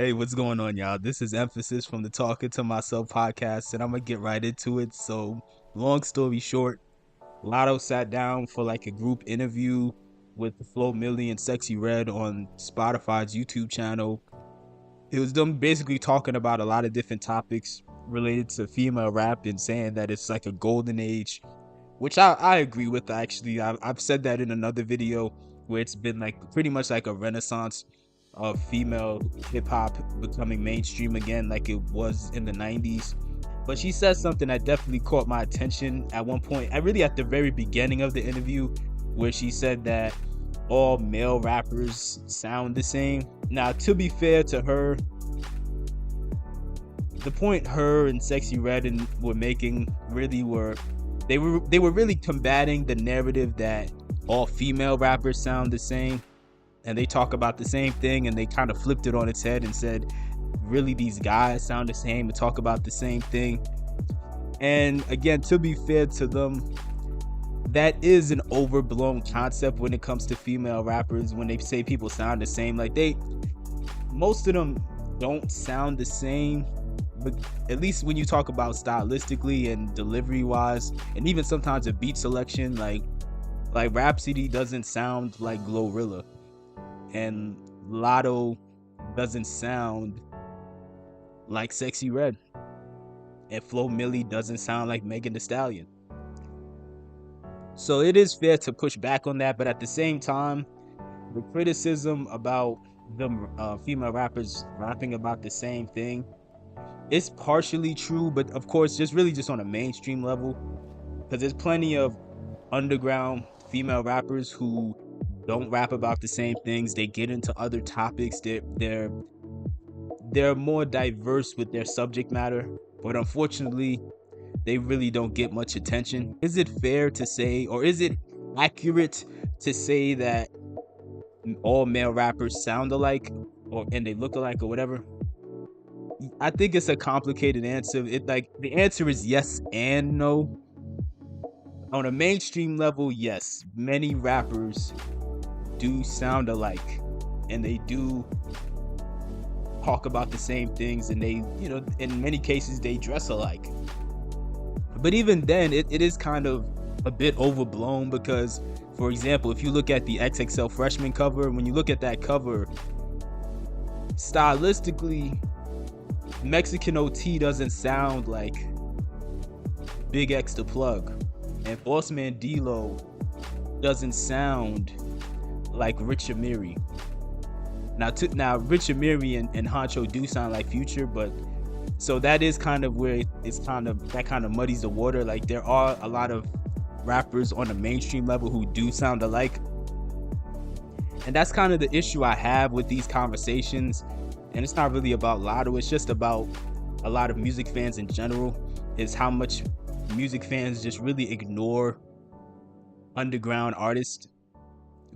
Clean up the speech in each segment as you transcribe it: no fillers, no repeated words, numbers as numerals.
Hey, what's going on, y'all? This is Mfasis from the Talking to Myself podcast, and I'm gonna get right into it. So, long story short, Latto sat down for like a group interview with Flo Milli and Sexxy Red on Spotify's YouTube channel. It was them basically talking about a lot of different topics related to female rap and saying that it's like a golden age, which I agree with actually. I've said that in another video where it's been like pretty much like a renaissance of female hip hop becoming mainstream again, like it was in the 90s. But she said something that definitely caught my attention at one point, really at the very beginning of the interview, where she said that all male rappers sound the same. Now, to be fair to her, the point her and Sexxy Red were making really were they were really combating the narrative that all female rappers sound the same and they talk about the same thing, and they kind of flipped it on its head and said really these guys sound the same and talk about the same thing. And again, to be fair to them, that is an overblown concept when it comes to female rappers. When they say people sound the same, like most of them don't sound the same, but at least when you talk about stylistically and delivery wise, and even sometimes a beat selection, like Rhapsody doesn't sound like Glorilla, and Latto doesn't sound like Sexxy Red, and Flo Milli doesn't sound like Megan Thee Stallion. So it is fair to push back on that, but at the same time, the criticism about the female rappers rapping about the same thing is partially true, but of course just on a mainstream level, because there's plenty of underground female rappers who don't rap about the same things. They get into other topics. They're more diverse with their subject matter, but unfortunately they really don't get much attention. Is it fair to say, or is it accurate to say that all male rappers sound alike and they look alike or whatever? I think it's a complicated answer. The answer is yes and no. On a mainstream level, yes, many rappers do sound alike, and they do talk about the same things, and they, in many cases they dress alike. But even then, it is kind of a bit overblown, because, for example, if you look at the XXL Freshman cover, when you look at that cover, stylistically, Mexican OT doesn't sound like Big X the Plug, and Boss Man D-Lo doesn't sound like Rich Amiri. Now Rich Amiri and Honcho do sound like Future, but so that is kind of where that kind of muddies the water. Like, there are a lot of rappers on the mainstream level who do sound alike, and that's kind of the issue I have with these conversations. And it's not really about Latto, it's just about a lot of music fans in general, is how much music fans just really ignore underground artists.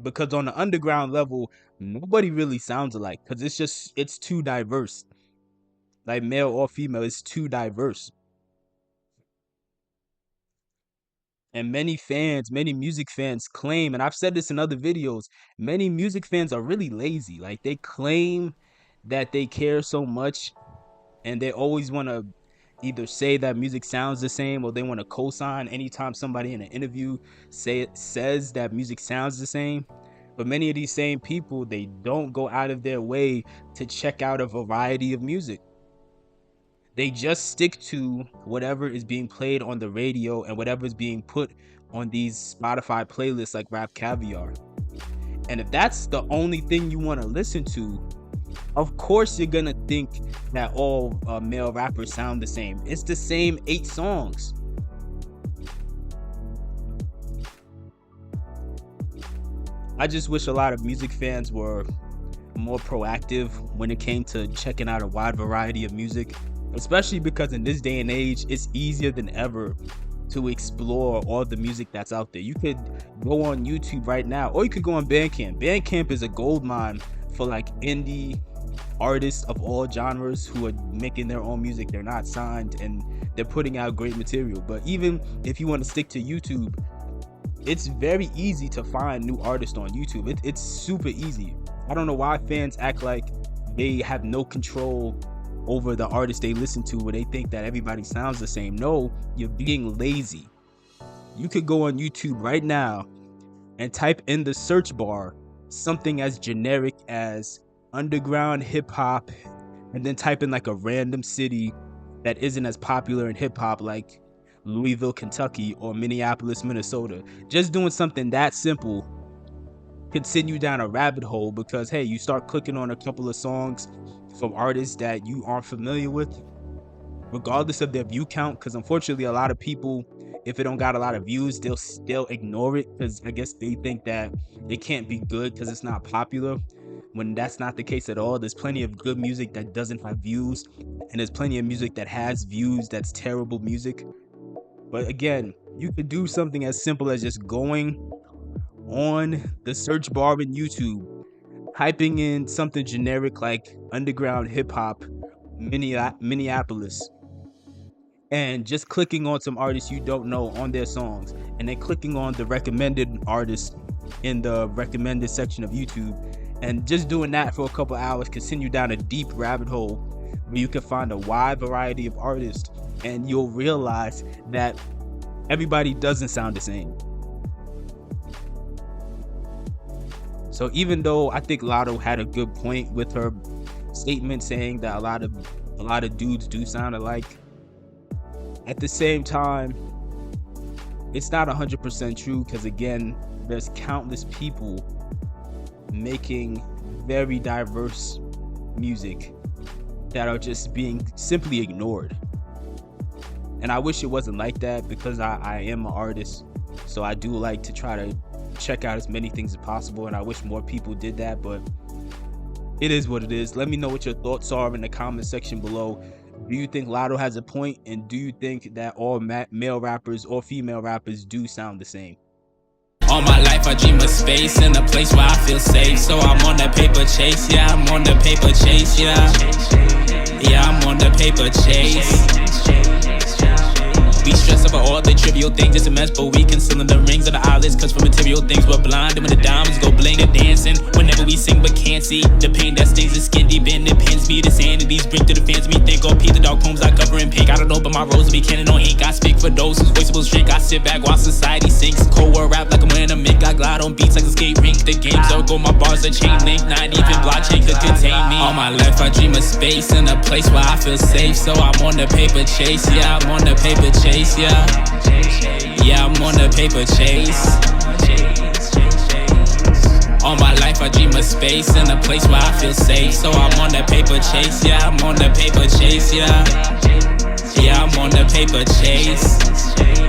Because on the underground level, nobody really sounds alike, because it's too diverse. Like, male or female, it's too diverse. And many music fans claim, and I've said this in other videos, many music fans are really lazy. Like, they claim that they care so much, and they always want to either say that music sounds the same, or they want to co-sign anytime somebody in an interview says that music sounds the same. But many of these same people, they don't go out of their way to check out a variety of music. They just stick to whatever is being played on the radio and whatever is being put on these Spotify playlists like Rap Caviar. And if that's the only thing you want to listen to, of course you're gonna think that all male rappers sound the same. It's the same 8 songs. I just wish a lot of music fans were more proactive when it came to checking out a wide variety of music, especially because in this day and age, it's easier than ever to explore all the music that's out there. You could go on YouTube right now, or you could go on Bandcamp. Bandcamp is a goldmine for like indie artists of all genres who are making their own music. They're not signed, and they're putting out great material. But even if you want to stick to YouTube, it's very easy to find new artists on YouTube. It's super easy. I don't know why fans act like they have no control over the artist they listen to, where they think that everybody sounds the same. No, you're being lazy. You could go on YouTube right now and type in the search bar something as generic as underground hip hop, and then type in like a random city that isn't as popular in hip hop, like Louisville, Kentucky, or Minneapolis, Minnesota. Just doing something that simple can send you down a rabbit hole, because hey, you start clicking on a couple of songs from artists that you aren't familiar with, regardless of their view count, because unfortunately a lot of people, if it don't got a lot of views, they'll still ignore it, because I guess they think that it can't be good because it's not popular, when that's not the case at all. There's plenty of good music that doesn't have views, and there's plenty of music that has views that's terrible music. But again, you could do something as simple as just going on the search bar in YouTube, typing in something generic like underground hip hop, Minneapolis, and just clicking on some artists you don't know on their songs, and then clicking on the recommended artists in the recommended section of YouTube, and just doing that for a couple hours can send you down a deep rabbit hole where you can find a wide variety of artists, and you'll realize that everybody doesn't sound the same. So even though I think Latto had a good point with her statement saying that a lot of dudes do sound alike, at the same time, it's not 100% true, because again, there's countless people making very diverse music that are just being simply ignored. And I wish it wasn't like that, because I am an artist, so I do like to try to check out as many things as possible, and I wish more people did that, but it is what it is. Let me know what your thoughts are in the comment section below. Do you think Latto has a point, and do you think that all male rappers or female rappers do sound the same? All my life I dream of space, in a place where I feel safe, so I'm on the paper chase, yeah, I'm on the paper chase, yeah. Yeah, I'm on the paper chase. We stress over all the trivial things, it's a mess, but we concealing the rings of the eyelids, cause for material things we're blind, and when the diamonds go bling, they're dancing whenever we sing but can't see the pain that stings the skin deep in, it pins me, the sanity's bring to the fans, me think all the dark poems I cover in pink, I don't know, but my rose will be cannon on ink, I speak for those whose voice will shrink, I sit back while society sinks, cold war rap like I'm wearing a mink, I glide on beats like a skate rink, the game's circle, my bars are chain link, not even blockchain could contain me. All my life I dream of space, in a place where I feel safe, so I'm on the paper chase, yeah, I'm on the paper chase. Yeah, yeah, I'm on the paper chase. All my life I dream of space, in a place where I feel safe, so I'm on the paper chase. Yeah, I'm on the paper chase. Yeah, yeah, I'm on the paper chase.